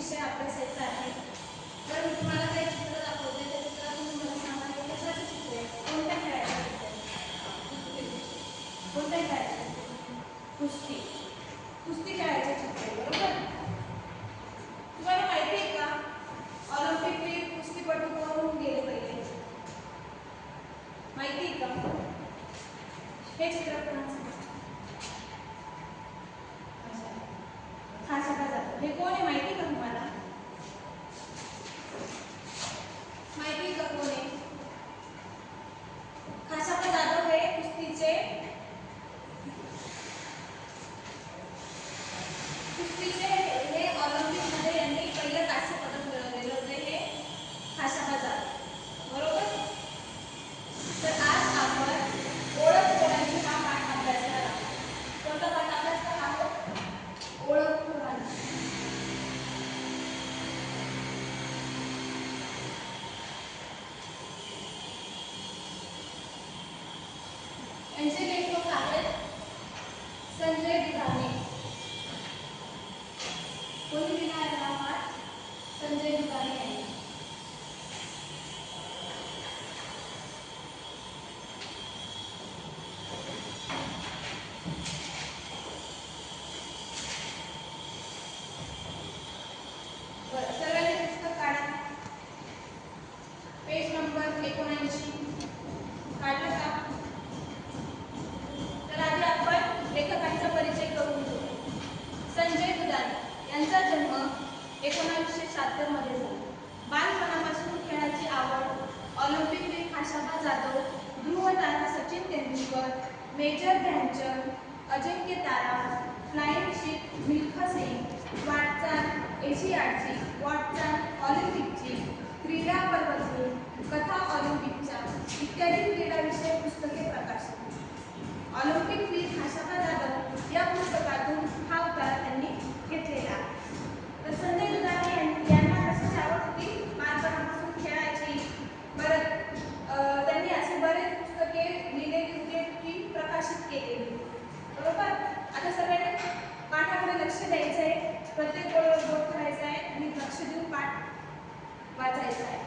विषय अभ्यासायचा आहे. तर मी तुम्हाला काही चित्र दाखवते. त्या चित्रातून मला सांगा हे कशाचे चित्र आहे, कोणत्या खेळाचे चित्र आहे, कोणत्या खेळाचे चित्र, कुस्ती, कुस्ती खेळाचे चित्र आहे, बरोबर. तुम्हाला माहिती आहे का ऑलिम्पिकवीर कुस्तीपटू कोण होऊन गेले पहिले, माहिती आहे का? हे चित्र कोणाचं, खाशाबा जाधव. हे कोण आहे माहिती का तुम्हाला, माहिती का कोण आहे? खाशाबा जाधव हे कुस्तीचे हे ऑलिम्पिकमध्ये यांनी पहिलं कांस्य पदक मिळवलेलं होतं, हे खाशाबा जाधव, बरोबर. तर आज आपण ओळख खोरांची हा पाठ अभ्यासणार आहोत. कोणता पाठ अभ्यासणार आहोत? ओळख खोरांची. यांचे लेखक आहेत संजय दुधाणे. कोणी लिहिला आहे हा पाठ? संजय दुधाणे यांनी. सर्वांनी पुस्तक काढा. पेज नंबर 79 काढलं का? तर आधी आपण लेखकांचा परिचय करून घेऊ. संजय दुधाणे यांचा जन्म 1976 मध्ये झाला. बालपणापासून खेळाची आवड, ऑलिम्पिकवीर खाशाबा जाधव, ध्रुवतारा सचिन तेंडुलकर, मेजर ध्यानचंद, अजिंक्य तारा, फ्लाइंग शिप मिल्खा सिंग, वाटचाल एशियाडची, वाटचाल ऑलिम्पिकची, क्रीडा पर्वतून, कथा ऑलिम्पिकच्या इत्यादी क्रीडाविषयक पुस्तके प्रकाशित. ऑलिम्पिकवीर खाशाबा जाधव या पुस्तकातून हा उतारा त्यांनी घेतलेला आहे. तर संजय दुधाणे यांना कशाची आवड होती? बालपणापासून खेळायची. परत त्यांनी असे बरेच पुस्तके लिहिलेली होती की प्रकाशित केलेली, बरोबर. आता सगळ्यांनी पाठाकडे लक्ष द्यायचं आहे, प्रत्येक ओळीवर बोट करायचा आहे आणि लक्ष देऊन पाठ वाचायचा आहे.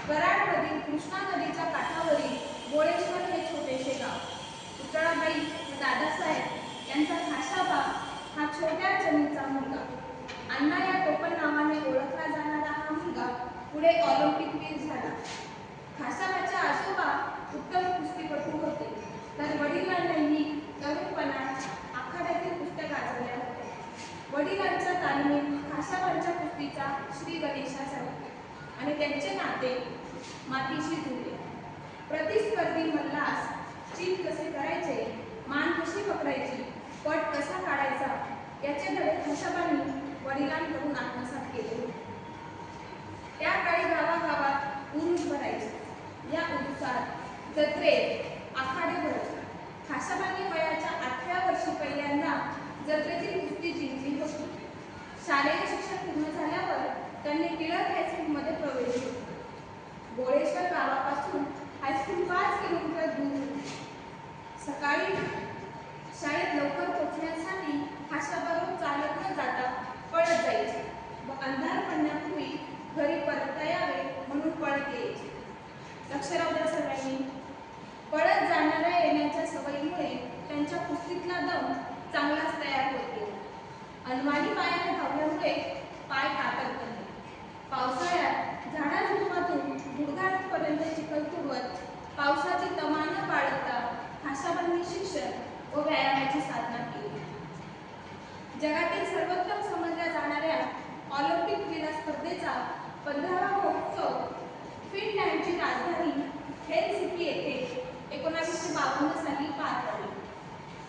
कराडमधील कृष्णा नदीच्या काठावरील बोळेश्वर हे छोटेसे गाव. पुतळाबाई दादासाहेब यांचा खाशाबा हा छोट्या जमीचा मुलगा. अण्णा या टोपण नावाने ओळखला जाणारा हा मुलगा पुढे ऑलिम्पिकवीर झाला. खाशाबाचे आजोबा उत्तम कुस्तीपटू होते, तर वडिलांनीही तरुणपणात आखाड्यातील कुस्त्या गाजवल्या होत्या. वडिलांच्या तालमीत खाशाबांच्या कुस्तीचा श्री गणेशाचा होता आणि त्यांचे नाते मातीशी जुळले. प्रतिस्पर्धी मल्लास चित कसे करायचे, मान कशी पकडायची, पट कसा काढायचा याचे धडे खाशाबांनी वडिलांकडून आत्मसात केले. त्या काळी गावागावात उरूस भरायचे. या उरूसात जत्रेत आखाडे भरायचे. खाशाबांनी वयाच्या 8व्या वर्षी पहिल्यांदा जत्रेतील कुस्ती जिंकली होती. शालेय शिक्षण पूर्ण झाल्यावर त्यांनी टिळक हायस्कूलमध्ये प्रवेश केला. बोळेश्वर गावापासून हायस्कूल 5 किलोमीटर दूर होते. सकाळी शाळेत लवकर पोहोचण्यासाठी खाशाबा रोज चालत न जाता पळत जायचे व अंधार पडण्यापूर्वी घरी परत यावे म्हणून पळत यायचे. लक्ष राहू द्या सगळ्यांनी. पळत जाणाऱ्या येण्याच्या सवयीमुळे त्यांच्या कुस्तीतला दम चांगलाच तयार होत गेला. अनवाणी पायाने धावल्यामुळे पाय ताकद बनले. पावसाळ्यात झाडाझुडपातून गुडघापर्यंत चिखल तुडवत पावसाची तमा न बाळगता खाशाबांनी शिक्षण व व्यायामाची साधना केली. जगातील सर्वोत्तम समजल्या जाणाऱ्या ऑलिम्पिक क्रीडा स्पर्धेचा 15वा महोत्सव फिनलँडची राजधानी हेलसिंकी येथे 1952 साली पार पडला.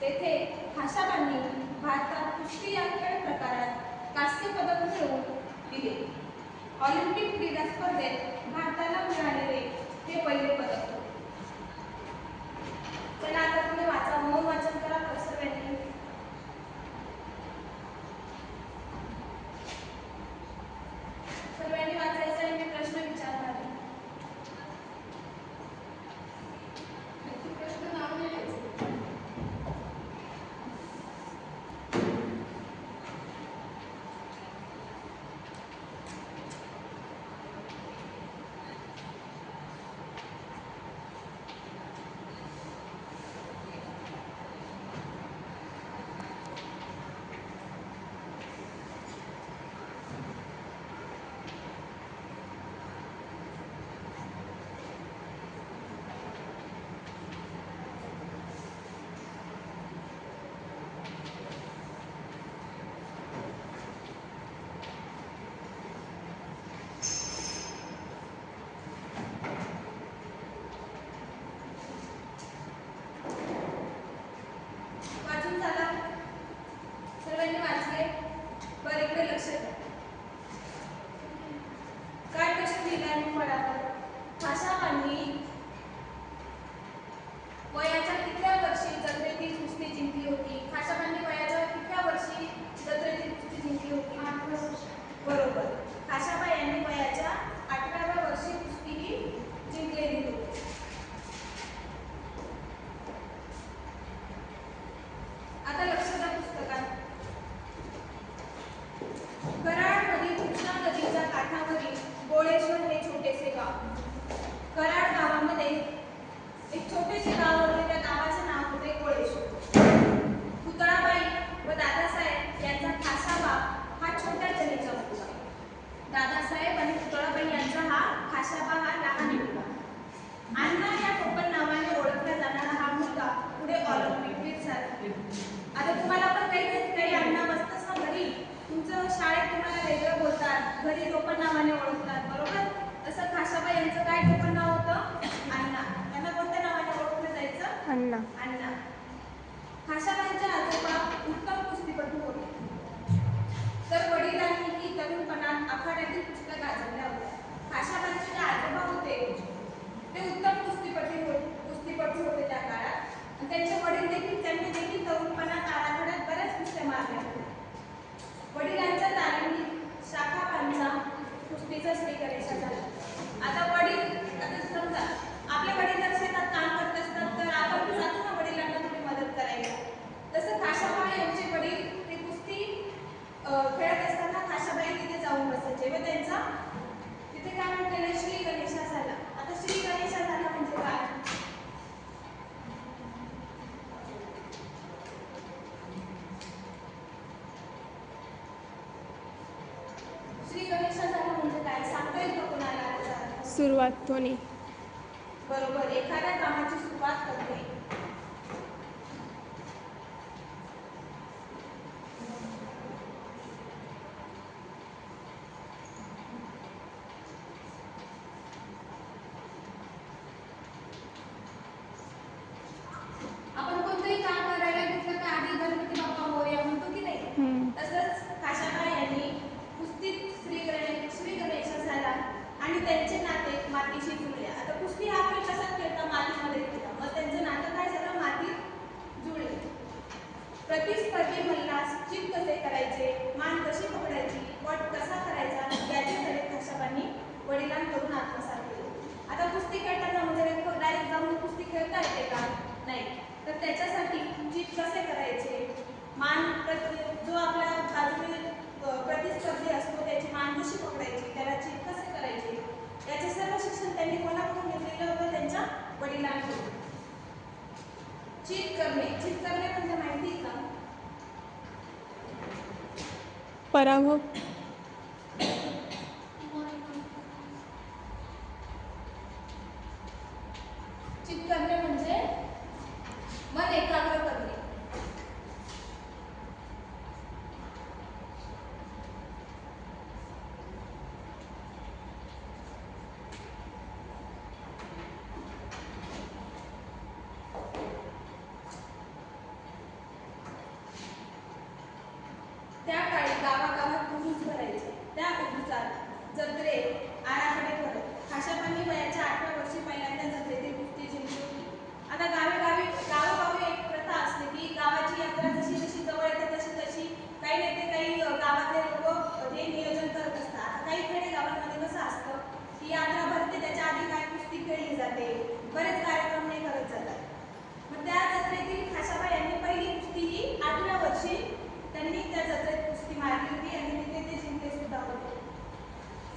तेथे खाशाबांनी भारतात कुस्ती या खेळ प्रकारात कांस्य पदक मिळवून दिले. ऑलिम्पिक क्रीडा स्पर्धेत भारताला मिळालेले हे पहिले पदक होते. चला आता तुम्ही वाचा, मौन वाचन करा सर्वांनी. सर्वांनी वाचायचं आहे. मी प्रश्न विचारणार आहे. प्रश्न नाव लिहायचे. विषयाने फळावर खाशाबांनी वयाच्या कितव्या वर्षी जत्रेतील कुस्ती जिंकली होती? खाशाबांनी वयाच्या कितव्या वर्षी जत्रेतील कुस्ती जिंकली होती? 8व्या वर्षी. बरोबर. खाशाबा यांनी वयाच्या 8व्या वर्षी कुस्ती ही जिंकलेली होती. आता लक्ष द्या पुस्तकात. कराडमधील कृष्णा नदीच्या काठावरील गोळेश्वर हे छोटेसे गाव. कराड गावामध्ये एक छोटेसे गाव होते. त्या गावाचे नाव होते गोळेश्वर. पुतळाबाई व दादासाहेब यांचा खाशाबा हा छोट्या जणीचा मुलगा. दादासाहेब आणि पुतळाबाई यांचा हा खाशाबा हा लहान मुलगा. अण्णा या टोपण नावाने ओळखला जाणारा हा मुलगा पुढे ऑलिम्पिकवीर झाला. आता तुम्हाला पण काही अण्णा असतंच ना घरी. तुमचं शाळेत तुम्हाला वेगळं बोलतात, घरी टोपण नावाने ओळखतात, बरोबर? तसं खाशाबा यांचं काय टोपण नाव होतं? अण्णा. त्यांना कोणत्या नावाने ओळखलं जायचं? अण्णा. अण्णा. खाशाबाईंचे आजोबा उत्तम कुस्तीपटू होते. तर वडिलांनीही तरुणपणात आखाड्यातील कुस्त्या गाजवल्या होत्या. खाशाबाईंचे जे आजोबा होते ते उत्तम कुस्तीपटू होते त्या काळात. आणि त्यांचे वडील देखील त्यांनी तरुणपणात आखाड्यात बऱ्याच कुस्त्या मारल्या होत्या. वडिलांच्या तालमीत शाखाबाईंचा कुस्तीचा श्रीगणेशा झाला. आता समजा आपले वडील जर शेतात काम करत असतात तर आपण जातो ना वडिलांना थोडी मदत करायला. तसं खाशाबा यांचे वडील ते कुस्ती खेळत असताना खाशाबाई तिथे जाऊन बसायचे व त्यांचा तिथे काय म्हटलेलं श्री गणेशा झाला. आता श्री गणेशा झाला म्हणजे काय? श्री गणेशा झाला म्हणजे काय सांगता येईल का कोणाला? सुरुवात होणे. बरोबर. एखाद्या कामाची सुरुवात करणे. आपण कोणतंही काम करायला घेतलं तर आधी गणपती बाप्पा मोरया म्हणतो की नाही? तसंच खाशाबा यांनी कुस्तीत श्री गणेशा झाला आणि त्यांचे नाते मातीशी जुळले. आता कुस्ती हा खेळ कसा खेळता? मातीमध्ये खेळता. मग त्यांचं नातं काय झालं? मातीत जुळले. प्रतिस्पर्धी मल्लास चित कसे करायचे, मान कशी पकडायची, पट कसा करायचा याचे धडे खाशाबांनी वडिलांकडून आत्मसात केले. आता कुस्ती खेळताना म्हणजे डायरेक्ट जाऊन कुस्ती खेळता येते का? नाही. तर त्याच्यासाठी चित कसे करायचे, मान जो आपल्या बाजूने प्रतिस्पर्धी असतो त्याची मान कशी पकडायची, त्याला चित कसे करायचे याचे सर्व शिक्षण त्यांनी कोणाकडून घेतलेलं होतं? त्यांच्या वडिलांकडून. चित करणे म्हणजे माहिती का? पराभव. चित करणे म्हणजे मन एकाग्र करणे. त्या काळी गावागावात उरूस भरायचे. त्या उरूसात जत्रे आराखडे ठरत. खाशाबांनी वयाच्या 8व्या वर्षी पहिल्यांदा जत्रेतील कुस्ती जिंकली होती. आता गावोगावी एक प्रथा असते की गावाची यात्रा जशी जशी जवळ येते तशी काही नाही ते काही गावातले लोक हे नियोजन करत असतात. आता काही खेडे गावांमध्ये कसं असतं की यात्रा भरते त्याच्या आधी काय कुस्ती खेळली जाते, बरेच कार्यक्रम हे करत जातात. मग त्या जत्रेतील खाशाबा यांनी पहिली कुस्ती ही 8व्या वर्षी त्यांनी त्या जत्रेत कुस्ती मारली होती आणि तिथे ते जिंकले सुद्धा होते.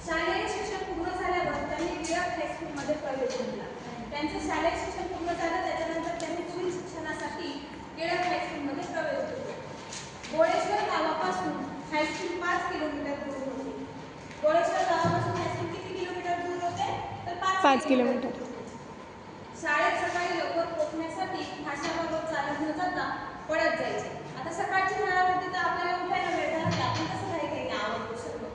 शालेय शिक्षण पूर्ण झाल्यावर त्यांनी टिळक हायस्कूलमध्ये प्रवेश घेतला. त्यांचं शालेय शिक्षण पूर्ण झालं त्याच्यानंतर त्यांनी पुढील शिक्षणासाठी टिळक हायस्कूलमध्ये प्रवेश घेतला. गोळेश्वर गावापासून हायस्कूल 5 किलोमीटर दूर होते. गोळेश्वर गावापासून हायस्कूल किती किलोमीटर दूर होते? तर 5 किलोमीटर. शाळेत सकाळी लवकर पोहोचण्यासाठी खाशाबा रोज चालत न जाता पळत जायचे. आता सकाळची शाळा होती तर आपल्याला उठायला वेळ झाला की आपण कसं काही आवडतो शकतो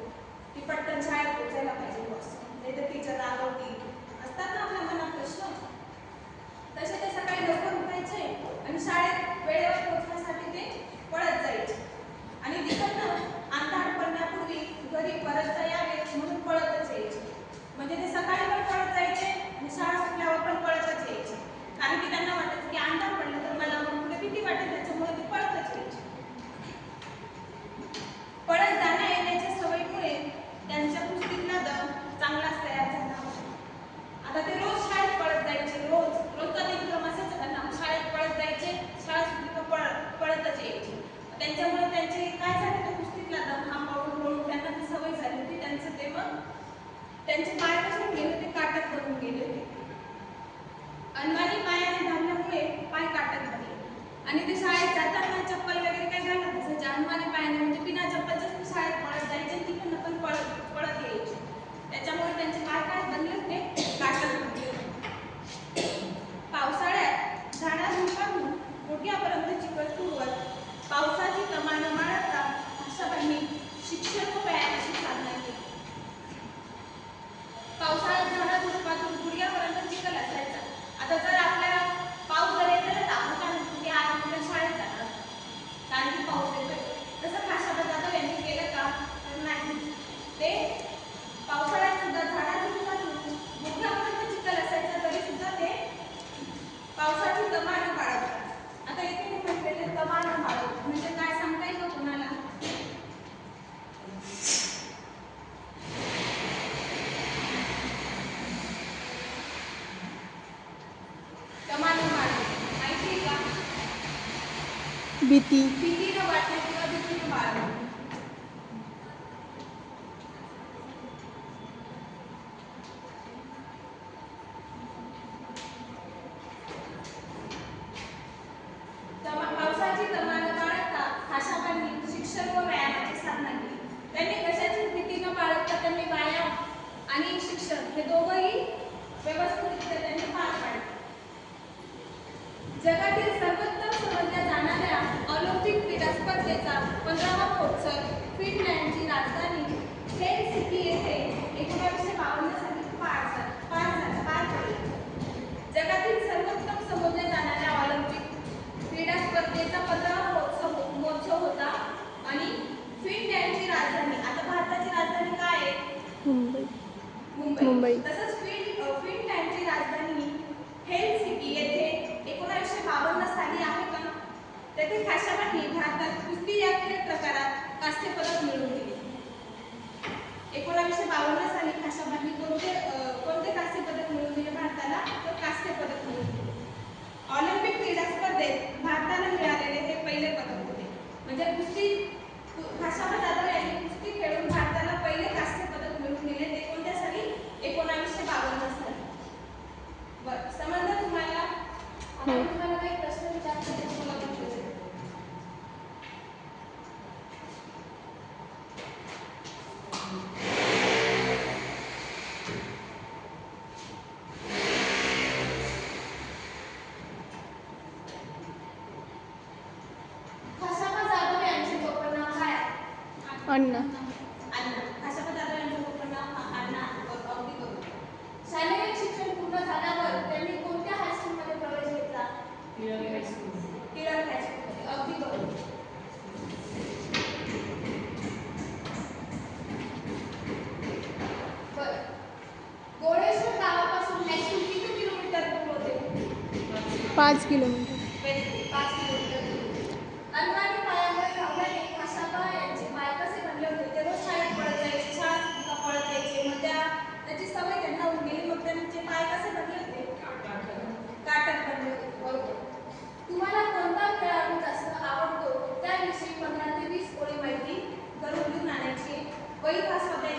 की पटकन शाळेत पोहोचायला पाहिजे बस, नाही तर टीचर रागवतील, असतात ना आपल्या मनात प्रश्न. तसे ते सकाळी लवकर उठायचे आणि शाळेत वेळेवर पोहोचण्यासाठी ते पळत जायचे आणि तिकडनं अंधार पडण्यापूर्वी घरी परत यावे म्हणून पळतच यायचे. म्हणजे ते भीती, भीती न वाटणे किंवा भीती न बाळगणे. पावसाची तमा न बाळगता खाशाबांनी शिक्षण व व्यायामाची साधना केली. त्यांनी कशाची भीती न बाळगता त्यांनी व्यायाम आणि शिक्षण हे दोघंही व्यवस्थितरित्या त्यांनी पार पाडले. जगातील सर्वोत्तम समजल्या जाणाऱ्या ऑलिम्पिक क्रीडा स्पर्धेचा 15वा महोत्सव फिनलँडची राजधानी हेलसिंकी येथे 1952 साली पार पडला. जगातील सर्वोत्तम समजल्या जाणाऱ्या ऑलिम्पिक क्रीडा स्पर्धेचा 15वा महोत्सव होता आणि फिनलँडची राजधानी, आता भारताची राजधानी काय आहे? मुंबई. तसंच फिनलँडची राजधानी हेलसिंकी येथे 1952 साली आहे का? तेथे खाशाबांनी भारतात कुस्ती या खेळ प्रकारात कांस्य पदक मिळवून दिले. 1952 साली खाशाबांनी कोणते कांस्य पदक मिळवून दिले भारताला? तर कांस्य पदक मिळवून दिले. ऑलिम्पिक क्रीडा स्पर्धेत भारताला मिळालेले हे पहिले पदक होते. म्हणजे खाशाबा जाधव यांनी कुस्ती खेळून भारताला पहिले कांस्य पदक मिळवून दिले. ते कोणत्या साली? 1952 साली. बरं, समजलं तुम्हाला? आता मी तुम्हाला काही प्रश्न विचारते, ते तुम्हाला उत्तर द्या. खाशाबा जाधव यांचे टोपण नाव काय आहे? अण्णा. खाशाबा जाधव यांचे टोपण नाव अण्णा. अगदी बरोबर. शालेय शिक्षण पूर्ण झाल्यावर त्यांनी कोणत्या हायस्कूलमध्ये प्रवेश घेतला? टिळक हायस्कूलमध्ये. अगदी बरोबर. बरं, गोळेश्वर गावापासून हायस्कूल किती किलोमीटर दूर होते? 5 किलोमीटर. 5 किलोमीटर दूर. अन्न आणि पायामुळे धावल्याने खाशाबा यांचे पाय कसे बनले होते? ते रोज शाळेत पळत जायचे, शाळा पळत यायचे. मग त्याची सवय त्यांना होऊन गेली. मग त्यांचे पाय कसे बनले होते? काटक बनले होते. बरोबर. तुम्हाला कोणता खेळाडू जास्त आवडतो त्याविषयी 15 ते 20 ओळी माहिती करून लिहून आणायची. वही हा स्वाध्याय